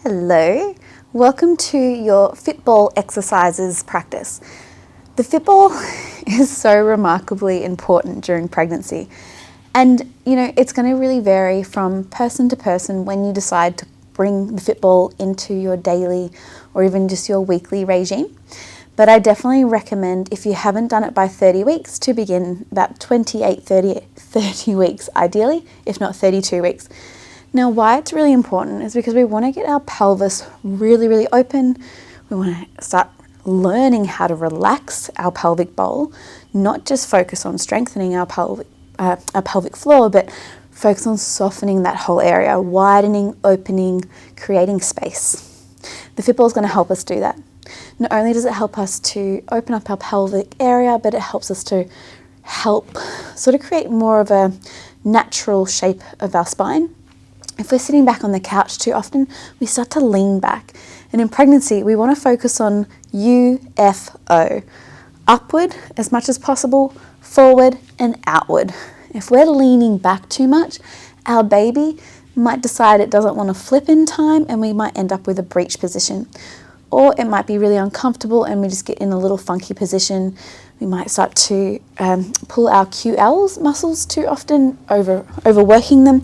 Hello, welcome to your Fitball exercises practice. The Fitball is so remarkably important during pregnancy, and it's going to really vary from person to person when you decide to bring the Fitball into your daily or even just your weekly regime. But I definitely recommend, if you haven't done it by 30 weeks, to begin about 30 weeks ideally, if not 32 weeks. Now, why it's really important is because we want to get our pelvis really, really open. We want to start learning how to relax our pelvic bowl, not just focus on strengthening our pelvic floor, but focus on softening that whole area, widening, opening, creating space. The Fitball is going to help us do that. Not only does it help us to open up our pelvic area, but it helps us to help sort of create more of a natural shape of our spine. If we're sitting back on the couch too often, we start to lean back. And in pregnancy, we want to focus on UFO. Upward as much as possible, forward and outward. If we're leaning back too much, our baby might decide it doesn't want to flip in time and we might end up with a breech position. Or it might be really uncomfortable and we just get in a little funky position. We might start to pull our QLs muscles too often, overworking them.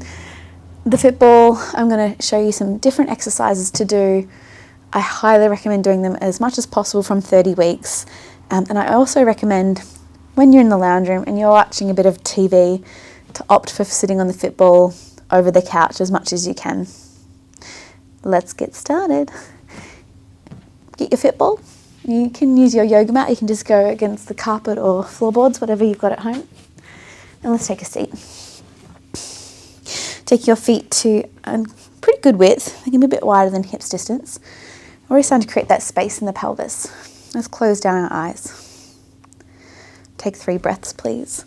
The Fitball, I'm going to show you some different exercises to do. I highly recommend doing them as much as possible from 30 weeks. And I also recommend when you're in the lounge room and you're watching a bit of TV to opt for sitting on the Fitball over the couch as much as you can. Let's get started. Get your Fitball. You can use your yoga mat. You can just go against the carpet or floorboards, whatever you've got at home. And let's take a seat. Take your feet to a pretty good width. They can be a bit wider than hips distance. We're already starting to create that space in the pelvis. Let's close down our eyes. Take 3 breaths, please.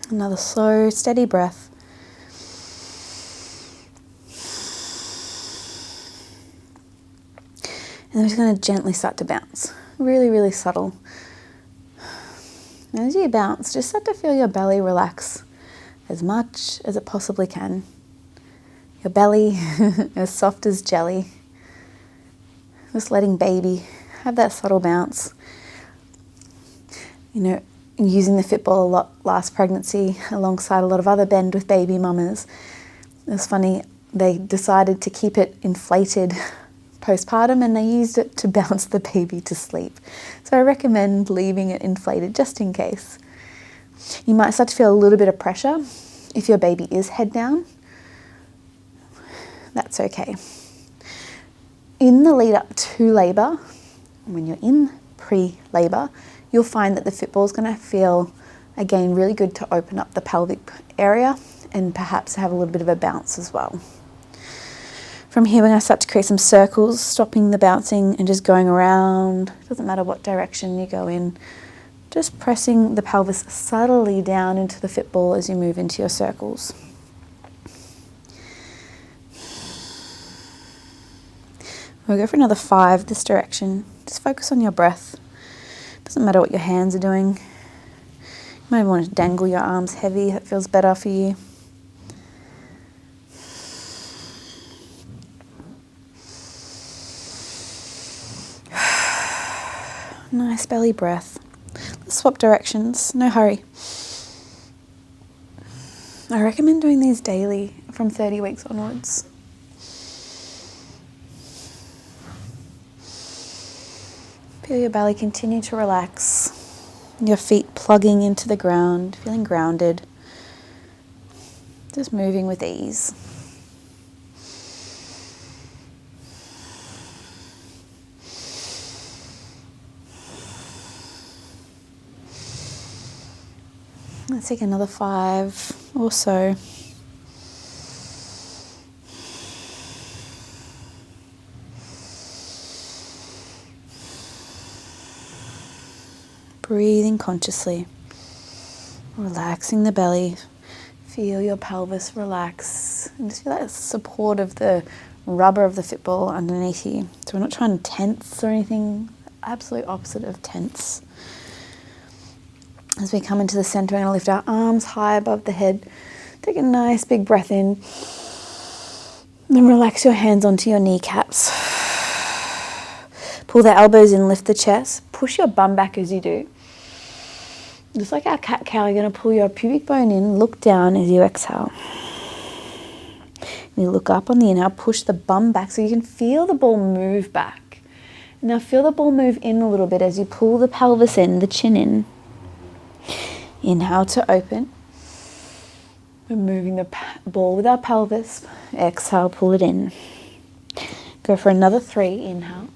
Another slow, steady breath. And then we're just going to gently start to bounce. Really, really subtle. And as you bounce, just start to feel your belly relax as much as it possibly can. Your belly as soft as jelly. Just letting baby have that subtle bounce. Using the Fitball a lot last pregnancy alongside a lot of other Bend with Baby mamas. It was funny, they decided to keep it inflated postpartum and they used it to bounce the baby to sleep. So I recommend leaving it inflated just in case. You might start to feel a little bit of pressure if your baby is head down. That's okay. In the lead up to labour, when you're in pre-labour, you'll find that the Fitball is going to feel, again, really good to open up the pelvic area and perhaps have a little bit of a bounce as well. From here, we're going to start to create some circles, stopping the bouncing and just going around. It doesn't matter what direction you go in. Just pressing the pelvis subtly down into the Fitball as you move into your circles. We'll go for another 5 this direction. Just focus on your breath. Doesn't matter what your hands are doing. You might want to dangle your arms heavy. That feels better for you. Nice belly breath. Let's swap directions, no hurry. I recommend doing these daily from 30 weeks onwards. Feel your belly continue to relax. Your feet plugging into the ground, feeling grounded. Just moving with ease. Let's take another 5 or so. Breathing consciously, relaxing the belly. Feel your pelvis relax and just feel that support of the rubber of the Fitball underneath you. So we're not trying to tense or anything absolute opposite of tense. As we come into the center, we're going to lift our arms high above the head. Take a nice big breath in. Then relax your hands onto your kneecaps. Pull the elbows in, lift the chest. Push your bum back as you do. Just like our cat-cow, you're going to pull your pubic bone in, look down as you exhale. You look up on the inhale, push the bum back so you can feel the ball move back. Now feel the ball move in a little bit as you pull the pelvis in, the chin in. Inhale to open. We're moving the ball with our pelvis. Exhale, pull it in. Go for another 3. Inhale.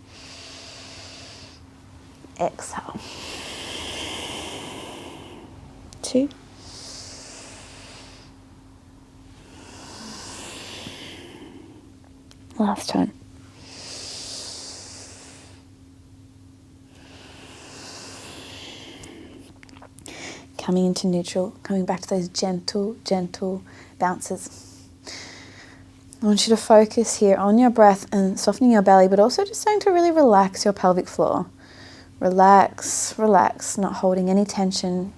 Exhale. 2. Last time. Coming into neutral, coming back to those gentle, gentle bounces. I want you to focus here on your breath and softening your belly, but also just starting to really relax your pelvic floor. Relax, relax, not holding any tension.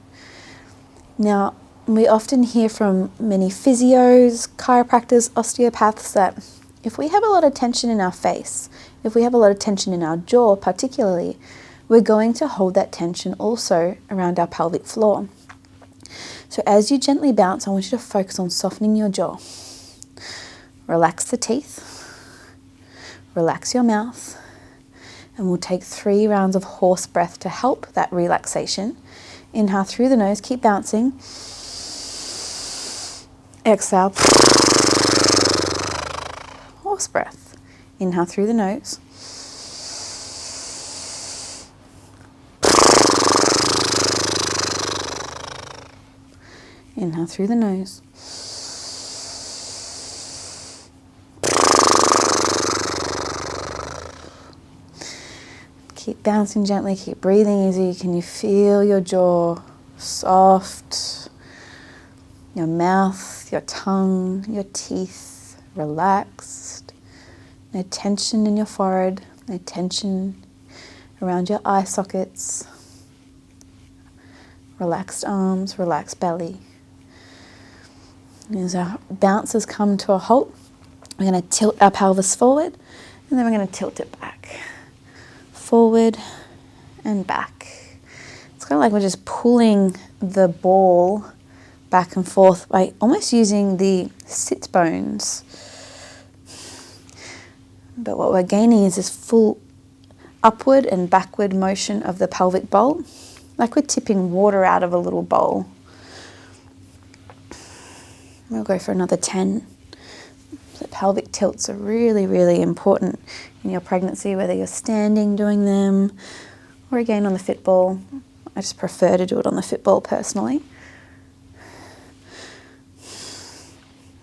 Now, we often hear from many physios, chiropractors, osteopaths that if we have a lot of tension in our face, if we have a lot of tension in our jaw particularly, we're going to hold that tension also around our pelvic floor. So as you gently bounce, I want you to focus on softening your jaw. Relax the teeth, relax your mouth, and we'll take 3 rounds of horse breath to help that relaxation. Inhale through the nose, keep bouncing. Exhale. Horse breath. Inhale through the nose. Inhale through the nose. Keep bouncing gently, keep breathing easy. Can you feel your jaw soft? Your mouth, your tongue, your teeth relaxed. No tension in your forehead, no tension around your eye sockets. Relaxed arms, relaxed belly. As our bounces come to a halt, we're going to tilt our pelvis forward and then we're going to tilt it back. Forward and back. It's kind of like we're just pulling the ball back and forth by almost using the sit bones. But what we're gaining is this full upward and backward motion of the pelvic bowl, like we're tipping water out of a little bowl. We'll go for another 10. So pelvic tilts are really, really important in your pregnancy, whether you're standing doing them or again on the fit ball. I just prefer to do it on the fit ball personally.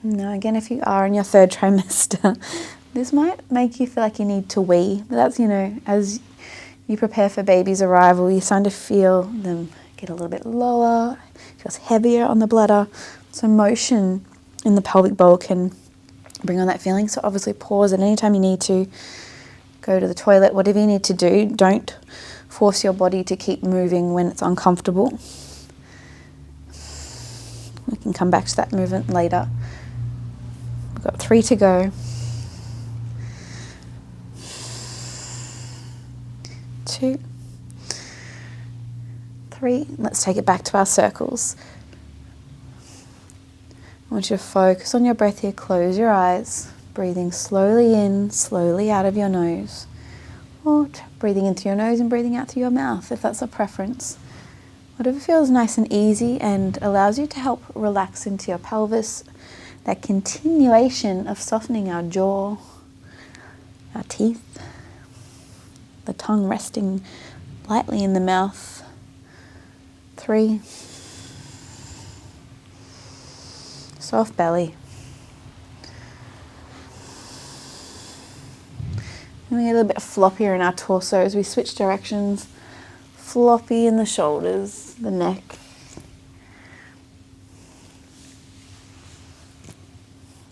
Now again, if you are in your 3rd trimester, this might make you feel like you need to wee. But that's, as you prepare for baby's arrival, you're starting to feel them get a little bit lower, it feels heavier on the bladder. So motion in the pelvic bowl can bring on that feeling. So obviously pause at any time you need to. Go to the toilet, whatever you need to do. Don't force your body to keep moving when it's uncomfortable. We can come back to that movement later. We've got 3 to go. 2, 3. Let's take it back to our circles. I want you to focus on your breath here. Close your eyes. Breathing slowly in, slowly out of your nose. Or breathing in through your nose and breathing out through your mouth, if that's a preference. Whatever feels nice and easy and allows you to help relax into your pelvis. That continuation of softening our jaw, our teeth, the tongue resting lightly in the mouth. 3. Soft belly. And we get a little bit floppier in our torso as we switch directions. Floppy in the shoulders, the neck.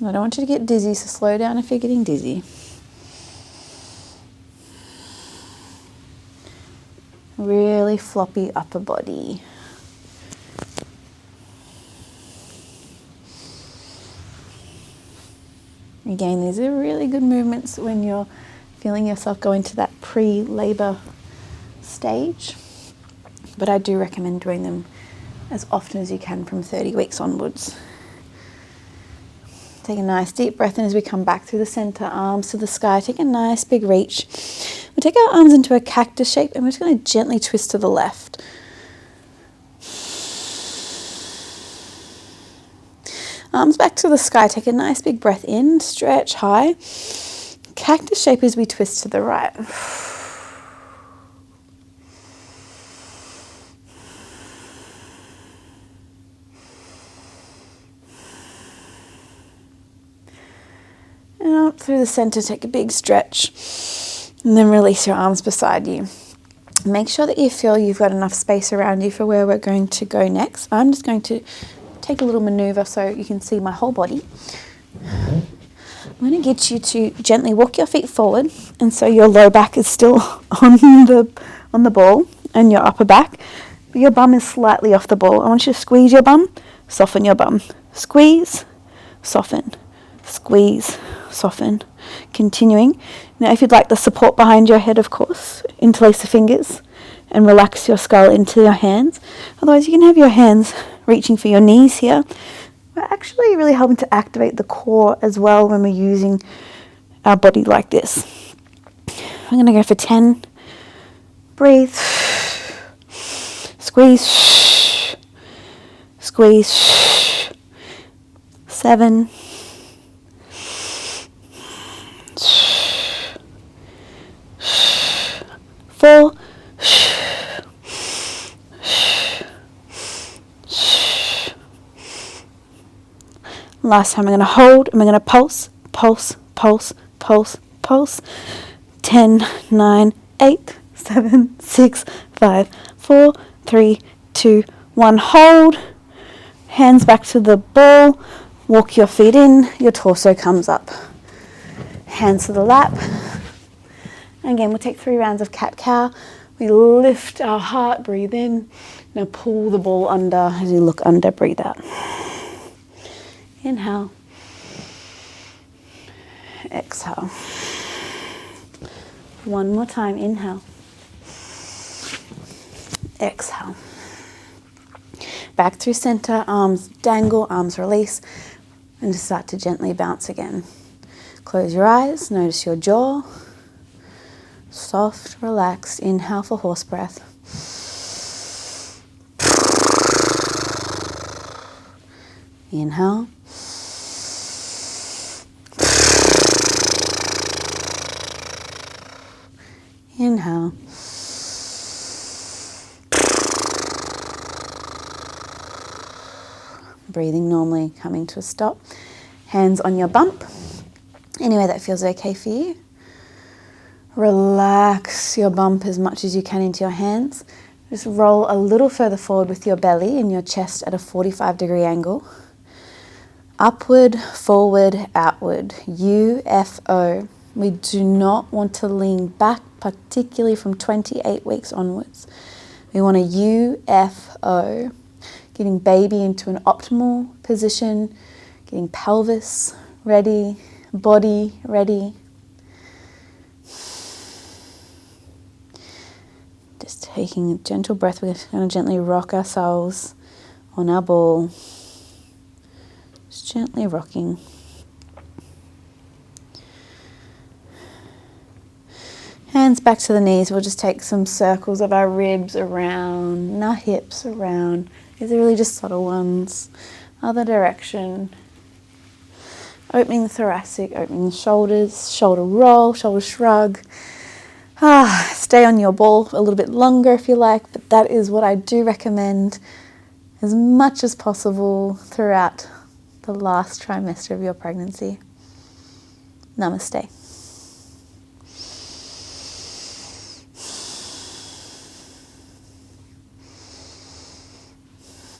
I don't want you to get dizzy, so slow down if you're getting dizzy. Really floppy upper body. Again, these are really good movements when you're feeling yourself go into that pre-labor stage. But I do recommend doing them as often as you can from 30 weeks onwards. Take a nice deep breath in as we come back through the center, arms to the sky. Take a nice big reach. We'll take our arms into a cactus shape and we're just going to gently twist to the left. Arms back to the sky. Take a nice big breath in, stretch high. Cactus shape as we twist to the right. And up through the center, take a big stretch. And then release your arms beside you. Make sure that you feel you've got enough space around you for where we're going to go next. I'm just going to take a little maneuver so you can see my whole body. I'm going to get you to gently walk your feet forward, and so your low back is still on the ball and your upper back, but your bum is slightly off the ball. I want you to squeeze your bum, soften your bum. Squeeze, soften, squeeze, soften. Continuing. Now if you'd like the support behind your head, of course, interlace the fingers and relax your skull into your hands. Otherwise you can have your hands reaching for your knees here. We're actually really helping to activate the core as well when we're using our body like this. I'm going to go for 10. Breathe. Squeeze. Squeeze. 7. 4. Last time, I'm going to hold and we're going to pulse, pulse, pulse, pulse, pulse. 10, 9, 8, 7, 6, 5, 4, 3, 2, 1. Hold. Hands back to the ball. Walk your feet in. Your torso comes up. Hands to the lap. Again, we'll take 3 rounds of cat-cow. We lift our heart, breathe in. Now pull the ball under as you look under, breathe out. Inhale. Exhale. One more time, inhale. Exhale. Back through center, arms dangle, arms release, and just start to gently bounce again. Close your eyes, notice your jaw. Soft, relaxed. Inhale for horse breath. Inhale. Inhale. Breathing normally, coming to a stop. Hands on your bump. Anywhere that feels okay for you. Relax your bump as much as you can into your hands. Just roll a little further forward with your belly and your chest at a 45-degree angle. Upward, forward, outward. UFO. We do not want to lean back, particularly from 28 weeks onwards. We want a UFO. Getting baby into an optimal position, getting pelvis ready, body ready. Just taking a gentle breath. We're going to gently rock ourselves on our ball. Just gently rocking. Hands back to the knees. We'll just take some circles of our ribs around, and our hips around. These are really just subtle ones. Other direction. Opening the thoracic, opening the shoulders, shoulder roll, shoulder shrug. Stay on your ball a little bit longer if you like, but that is what I do recommend as much as possible throughout the last trimester of your pregnancy. Namaste.